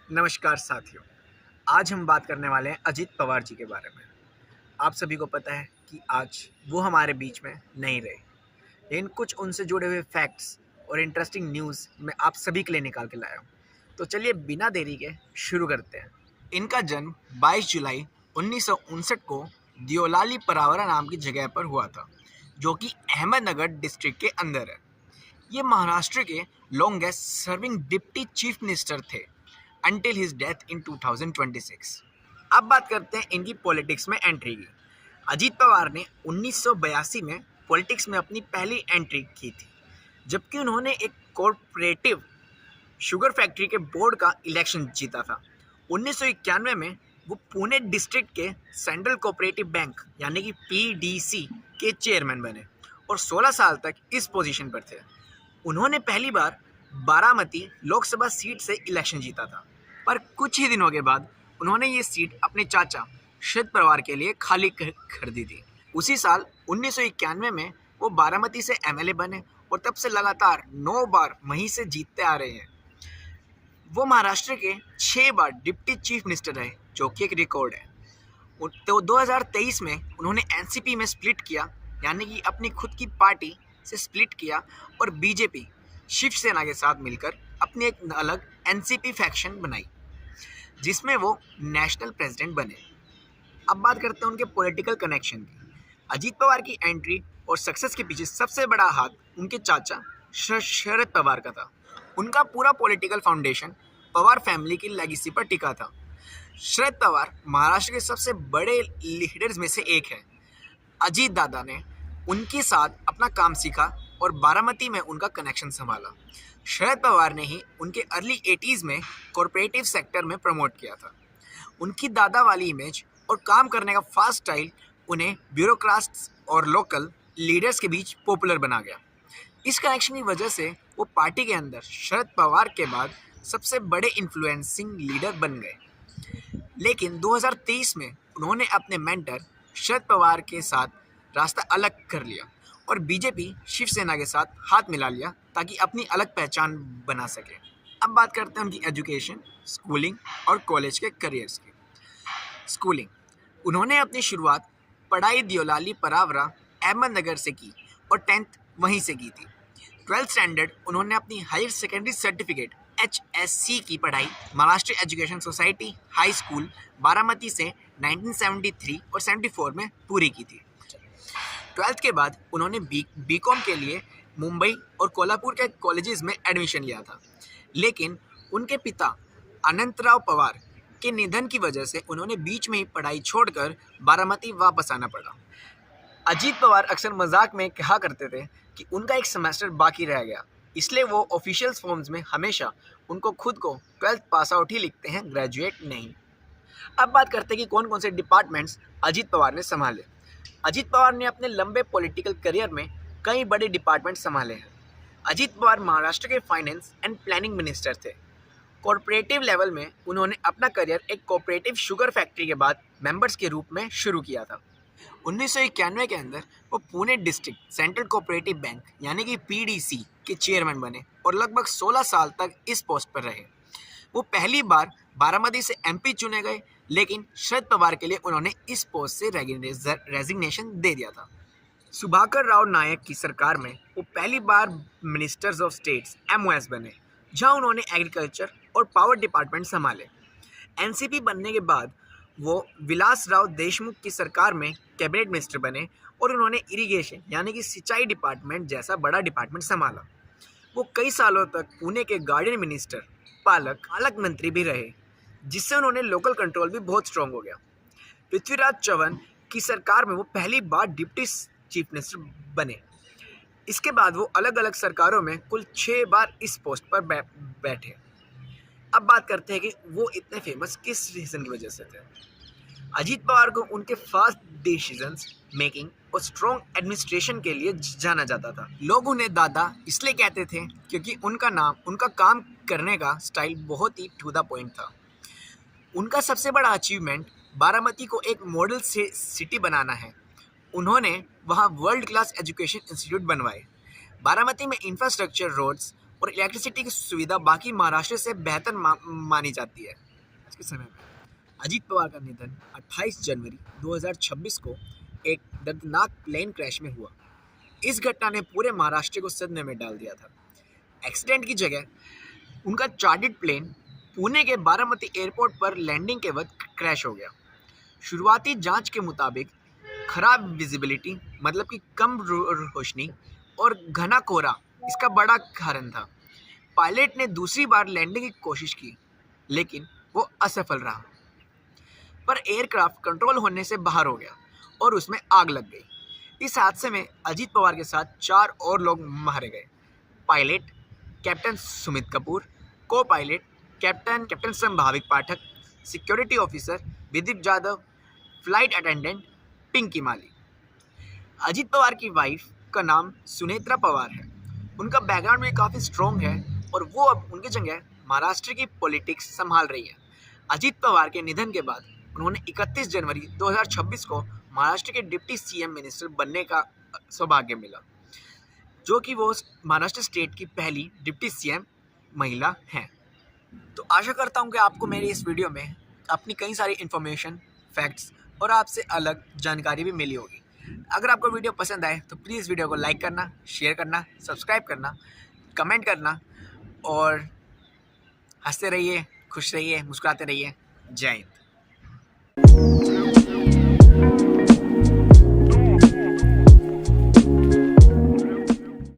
नमस्कार साथियों। आज हम बात करने वाले हैं अजीत पवार जी के बारे में। आप सभी को पता है कि आज वो हमारे बीच में नहीं रहे, लेकिन कुछ उनसे जुड़े हुए फैक्ट्स और इंटरेस्टिंग न्यूज़ मैं आप सभी के लिए निकाल के लाया हूँ। तो चलिए बिना देरी के शुरू करते हैं। इनका जन्म 22 जुलाई 1959 को दियोलाली परावरा नाम की जगह पर हुआ था, जो कि अहमदनगर डिस्ट्रिक्ट के अंदर है। ये महाराष्ट्र के longest serving deputy chief minister थे until his death in 2026। अब बात करते हैं इनकी पॉलिटिक्स में एंट्री की। अजीत पवार ने 1982 में पॉलिटिक्स में अपनी पहली एंट्री की थी, जबकि उन्होंने एक कॉरपोरेटिव शुगर फैक्ट्री के बोर्ड का इलेक्शन जीता था। 1991 में वो पुणे डिस्ट्रिक्ट के सेंट्रल कोऑपरेटिव बैंक यानी कि पीडीसी के चेयरमैन बने और 16 साल तक इस पोजीशन पर थे। उन्होंने पहली बार बारामती लोकसभा सीट से इलेक्शन जीता था, पर कुछ ही दिनों के बाद उन्होंने ये सीट अपने चाचा शरद पवार के लिए खाली कर दी थी। उसी साल 1991 में वो बारामती से एमएलए बने और तब से लगातार 9 बार वहीं से जीतते आ रहे हैं। वो महाराष्ट्र के 6 बार डिप्टी चीफ मिनिस्टर रहे, जो कि एक रिकॉर्ड है। तो 2023 में उन्होंने एनसीपी में स्प्लिट किया, यानी कि अपनी खुद की पार्टी से स्प्लिट किया और बीजेपी शिवसेना के साथ मिलकर अपनी एक अलग एनसीपी फैक्शन बनाई, जिसमें वो नेशनल प्रेसिडेंट बने। अब बात करते हैं उनके पॉलिटिकल कनेक्शन की। अजीत पवार की एंट्री और सक्सेस के पीछे सबसे बड़ा हाथ उनके चाचा शरद पवार का था। उनका पूरा पॉलिटिकल फाउंडेशन पवार फैमिली की लेगेसी पर टिका था। शरद पवार महाराष्ट्र के सबसे बड़े लीडर्स में से एक है। अजीत दादा ने उनके साथ अपना काम सीखा और बारामती में उनका कनेक्शन संभाला। शरद पवार ने ही उनके अर्ली 80s में कॉरपोरेटिव सेक्टर में प्रमोट किया था। उनकी दादा वाली इमेज और काम करने का फास्ट स्टाइल उन्हें ब्यूरोक्राट्स और लोकल लीडर्स के बीच पॉपुलर बना गया। इस कनेक्शन की वजह से वो पार्टी के अंदर शरद पवार के बाद सबसे बड़े इन्फ्लुएंसिंग लीडर बन गए। लेकिन 2023 में उन्होंने अपने मेंटर शरद पवार के साथ रास्ता अलग कर लिया और बीजेपी शिवसेना के साथ हाथ मिला लिया ताकि अपनी अलग पहचान बना सके। अब बात करते हैं उनकी एजुकेशन, स्कूलिंग और कॉलेज के करियर्स की। स्कूलिंग, उन्होंने अपनी शुरुआत पढ़ाई दियोलाली परावरा अहमदनगर से की और 10th वहीं से की थी। 12th स्टैंडर्ड उन्होंने अपनी हायर सेकेंडरी सर्टिफिकेट HSC की पढ़ाई Maharashtra education society high school Baramati से 1973 और 74 में पूरी की थी। 12th के बाद उन्होंने बीकॉम के लिए मुंबई और कोल्हापुर के कॉलेजेस में एडमिशन लिया था, लेकिन उनके पिता अनंतराव पवार के निधन की वजह से उन्होंने बीच में ही पढ़ाई छोड़कर बारामती वापस आना पड़ा। अजीत पवार अक्सर मजाक में कहा करते थे कि उनका एक सेमेस्टर बाकी रह गया, इसलिए वो ऑफिशियल फॉर्म्स में हमेशा उनको खुद को 12th पास आउट ही लिखते हैं, ग्रेजुएट नहीं। अब बात करते हैं कि कौन कौन से डिपार्टमेंट्स अजीत पवार ने संभाले। अजीत पवार ने अपने लंबे पॉलिटिकल करियर में कई बड़े डिपार्टमेंट संभाले हैं। अजीत पवार महाराष्ट्र के फाइनेंस एंड प्लानिंग मिनिस्टर थे। कॉरपोरेटिव लेवल में उन्होंने अपना करियर एक कोऑपरेटिव शुगर फैक्ट्री के बाद मेंबर्स के रूप में शुरू किया था। 1991 के अंदर वो Pune district central cooperative bank यानी कि पीडीसी के चेयरमैन बने और लगभग 16 साल तक इस पोस्ट पर रहे। वो पहली बार बारामती से एमपी चुने गए, लेकिन शरद पवार के लिए उन्होंने इस पोस्ट से रेजिग्नेशन दे दिया था। सुधाकर राव नायक की सरकार में वो पहली बार मिनिस्टर्स ऑफ स्टेट्स MOS बने, जहां उन्होंने एग्रीकल्चर और पावर डिपार्टमेंट संभाले। एनसीपी बनने के बाद वो विलासराव देशमुख की सरकार में कैबिनेट मिनिस्टर बने और उन्होंने इरिगेशन यानी कि सिंचाई डिपार्टमेंट जैसा बड़ा डिपार्टमेंट संभाला। वो कई सालों तक पुणे के गार्डन मिनिस्टर पालक मंत्री भी रहे, जिससे उन्होंने लोकल कंट्रोल भी बहुत स्ट्रांग हो गया। पृथ्वीराज चौहान की सरकार में वो पहली बार डिप्टी चीफ मिनिस्टर बने। इसके बाद वो अलग अलग सरकारों में कुल 6 बार इस पोस्ट पर बैठे। अब बात करते हैं कि वो इतने फेमस किस रीजन की वजह से थे। अजीत पवार को उनके फास्ट डिसीजंस मेकिंग और स्ट्रॉन्ग एडमिनिस्ट्रेशन के लिए जाना जाता था। लोग उन्हें दादा इसलिए कहते थे क्योंकि उनका काम करने का स्टाइल बहुत ही टू द पॉइंट था। उनका सबसे बड़ा अचीवमेंट बारामती को एक मॉडल सिटी बनाना है। उन्होंने वहाँ वर्ल्ड क्लास एजुकेशन इंस्टीट्यूट बनवाए। बारामती में इंफ्रास्ट्रक्चर, रोड्स और इलेक्ट्रिसिटी की सुविधा बाकी महाराष्ट्र से बेहतर मानी जाती है। आज के समय में अजीत पवार का निधन 28 जनवरी 2026 को एक दर्दनाक प्लेन क्रैश में हुआ। इस घटना ने पूरे महाराष्ट्र को सदमे में डाल दिया था। एक्सीडेंट की जगह उनका चार्टर्ड प्लेन पुणे के बारामती एयरपोर्ट पर लैंडिंग के वक्त क्रैश हो गया। शुरुआती जांच के मुताबिक खराब विजिबिलिटी मतलब कि कम रोशनी और घना कोहरा इसका बड़ा कारण था। पायलट ने दूसरी बार लैंडिंग की कोशिश की लेकिन वो असफल रहा, पर एयरक्राफ्ट कंट्रोल होने से बाहर हो गया और उसमें आग लग गई। इस हादसे में अजीत पवार के साथ 4 और लोग मारे गए। Pilot captain Sumit Kapoor, copilot captain Sambhavik Pathak, security officer Vidip Jadhav, flight attendant Pinky Mali. Ajit Pawar की वाइफ का नाम सुनेत्रा पवार है। उनका बैकग्राउंड भी काफ़ी स्ट्रॉन्ग है और वो अब उनकी जगह महाराष्ट्र की पॉलिटिक्स संभाल रही है। अजीत पवार के निधन के बाद उन्होंने 31 जनवरी 2026 को महाराष्ट्र के डिप्टी सीएम मिनिस्टर बनने का सौभाग्य मिला, जो कि वो महाराष्ट्र स्टेट की पहली डिप्टी सीएम महिला हैं। तो आशा करता हूँ कि आपको मेरी इस वीडियो में अपनी कई सारी इन्फॉर्मेशन, फैक्ट्स और आपसे अलग जानकारी भी मिली होगी। अगर आपको वीडियो पसंद आए तो प्लीज़ वीडियो को लाइक करना, शेयर करना, सब्सक्राइब करना, कमेंट करना और हंसते रहिए, खुश रहिए, मुस्कुराते रहिए। जय हिंद।